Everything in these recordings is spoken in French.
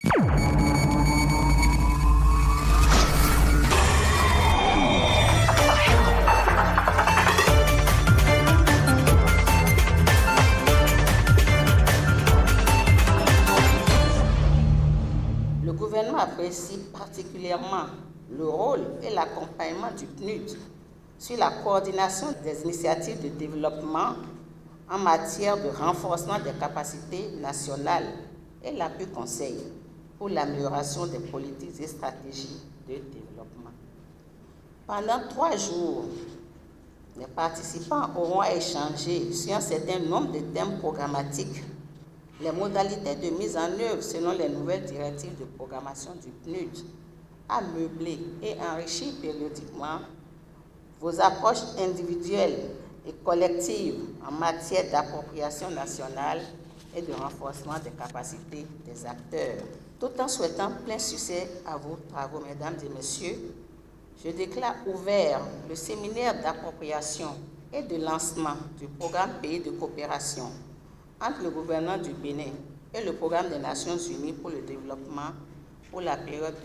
Le gouvernement apprécie particulièrement le rôle et l'accompagnement du PNUD sur la coordination des initiatives de développement en matière de renforcement des capacités nationales et l'appui conseil pour l'amélioration des politiques et stratégies de développement. Pendant 3 jours, les participants auront échangé sur un certain nombre de thèmes programmatiques, les modalités de mise en œuvre selon les nouvelles directives de programmation du PNUD, à meubler et enrichir périodiquement vos approches individuelles et collectives en matière d'appropriation nationale et de renforcement des capacités des acteurs. Tout en souhaitant plein succès à vos travaux, mesdames et messieurs, je déclare ouvert le séminaire d'appropriation et de lancement du programme Pays de coopération entre le gouvernement du Bénin et le programme des Nations Unies pour le développement pour la période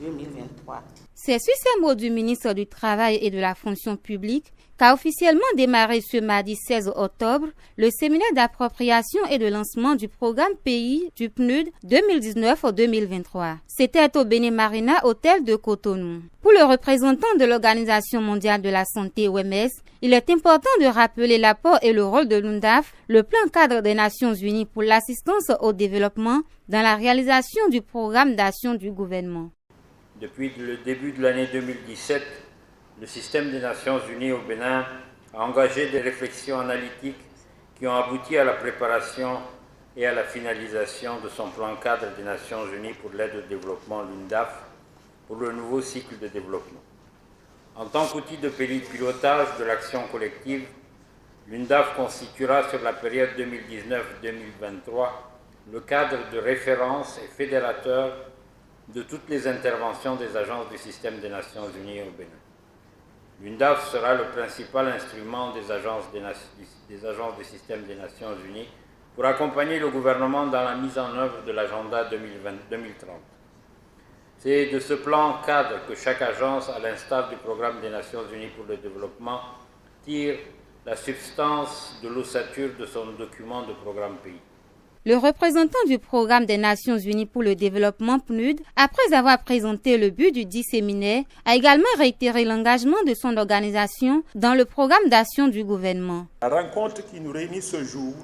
2019-2023. C'est sur ces mots du ministre du Travail et de la Fonction publique qu'a officiellement démarré ce mardi 16 octobre le séminaire d'appropriation et de lancement du programme Pays du PNUD 2019-2023. C'était au Bénin Marina Hôtel de Cotonou. Pour le représentant de l'Organisation mondiale de la santé OMS, il est important de rappeler l'apport et le rôle de l'UNDAF, le plan cadre des Nations Unies pour l'assistance au développement, dans la réalisation du programme d'action du gouvernement. Depuis le début de l'année 2017, le système des Nations Unies au Bénin a engagé des réflexions analytiques qui ont abouti à la préparation et à la finalisation de son plan cadre des Nations Unies pour l'aide au développement, l'UNDAF, pour le nouveau cycle de développement. En tant qu'outil de pilotage de l'action collective, l'UNDAF constituera sur la période 2019-2023 le cadre de référence et fédérateur de toutes les interventions des agences du système des Nations Unies au Bénin. L'UNDAF sera le principal instrument des agences du système des Nations Unies pour accompagner le gouvernement dans la mise en œuvre de l'agenda 2030. C'est de ce plan cadre que chaque agence, à l'instar du programme des Nations Unies pour le développement, tire la substance de l'ossature de son document de programme pays. Le représentant du programme des Nations Unies pour le développement PNUD, après avoir présenté le but du dit séminaire, a également réitéré l'engagement de son organisation dans le programme d'action du gouvernement. La rencontre qui nous réunit ce jour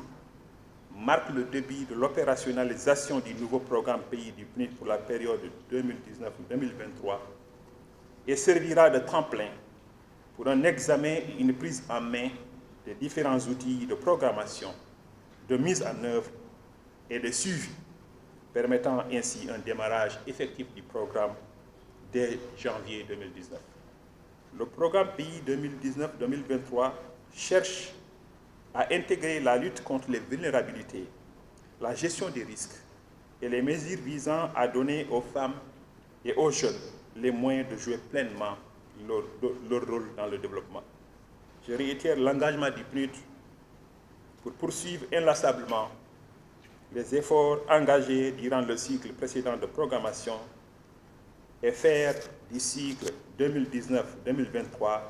marque le début de l'opérationnalisation du nouveau programme pays du PNUD pour la période 2019-2023 et servira de tremplin pour un examen et une prise en main des différents outils de programmation, de mise en œuvre et de suivi, permettant ainsi un démarrage effectif du programme dès janvier 2019. Le programme pays 2019-2023 cherche à intégrer la lutte contre les vulnérabilités, la gestion des risques et les mesures visant à donner aux femmes et aux jeunes les moyens de jouer pleinement leur rôle dans le développement. Je réitère l'engagement du PNUD pour poursuivre inlassablement les efforts engagés durant le cycle précédent de programmation et faire du cycle 2019-2023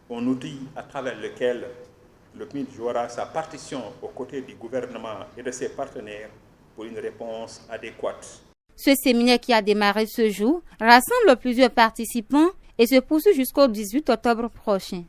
un outil à travers lequel le PNUD jouera sa partition aux côtés du gouvernement et de ses partenaires pour une réponse adéquate. Ce séminaire qui a démarré ce jour rassemble plusieurs participants et se poursuit jusqu'au 18 octobre prochain.